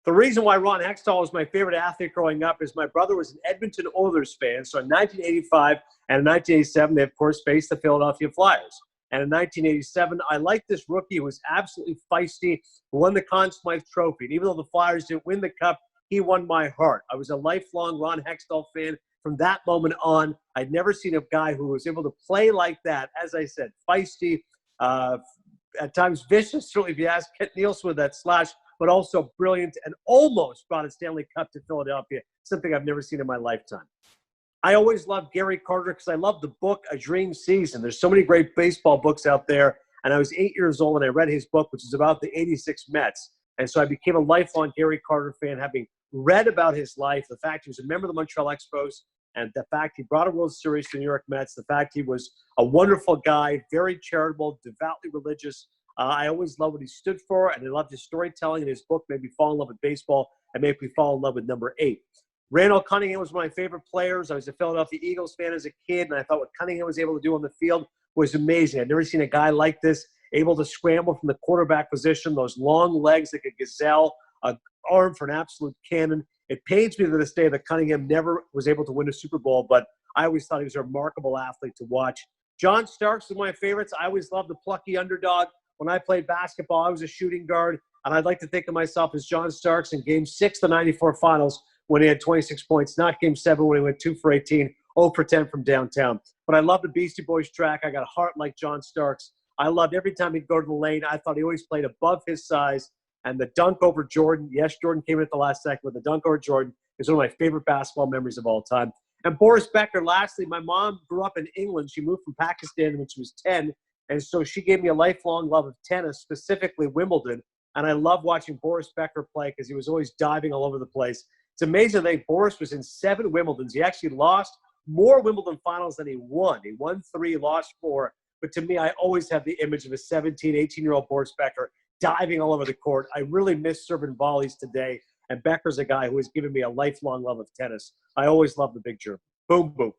The reason why Ron Hextall was my favorite athlete growing up is my brother was an Edmonton Oilers fan. So in 1985 and in 1987, they, of course, faced the Philadelphia Flyers. And in 1987, I liked this rookie who was absolutely feisty, who won the Conn Smythe Trophy. And even though the Flyers didn't win the cup, he won my heart. I was a lifelong Ron Hextall fan from that moment on. I'd never seen a guy who was able to play like that. As I said, feisty, at times vicious, certainly if you ask Kent Nielsen with that slash, but also brilliant and almost brought a Stanley Cup to Philadelphia, something I've never seen in my lifetime. I always loved Gary Carter because I love the book A Dream Season. There's so many great baseball books out there, and I was 8 years old and I read his book, which is about the '86 Mets. And so I became a lifelong Gary Carter fan, having read about his life, the fact he was a member of the Montreal Expos, and the fact he brought a World Series to the New York Mets, the fact he was a wonderful guy, very charitable, devoutly religious. I always loved what he stood for, and I loved his storytelling, and his book made me fall in love with baseball and made me fall in love with number 8. Randall Cunningham was one of my favorite players. I was a Philadelphia Eagles fan as a kid, and I thought what Cunningham was able to do on the field was amazing. I'd never seen a guy like this, able to scramble from the quarterback position, those long legs like a gazelle, an arm for an absolute cannon. It pains me to this day that Cunningham never was able to win a Super Bowl, but I always thought he was a remarkable athlete to watch. John Starks was one of my favorites. I always loved the plucky underdog. When I played basketball, I was a shooting guard, and I'd like to think of myself as John Starks in Game 6 of the '94 Finals when he had 26 points, not Game 7 when he went 2 for 18, 0 for 10 from downtown. But I love the Beastie Boys track. I got a heart like John Starks. I loved every time he'd go to the lane. I thought he always played above his size. And the dunk over Jordan, yes, Jordan came in at the last second, but the dunk over Jordan is one of my favorite basketball memories of all time. And Boris Becker, lastly, my mom grew up in England. She moved from Pakistan when she was 10. And so she gave me a lifelong love of tennis, specifically Wimbledon. And I love watching Boris Becker play because he was always diving all over the place. It's amazing to think Boris was in 7 Wimbledons. He actually lost more Wimbledon finals than he won. He won 3, lost 4. But to me, I always have the image of a 17, 18-year-old Boris Becker diving all over the court. I really miss serving volleys today. And Becker's a guy who has given me a lifelong love of tennis. I always love the big German. Boom, boom.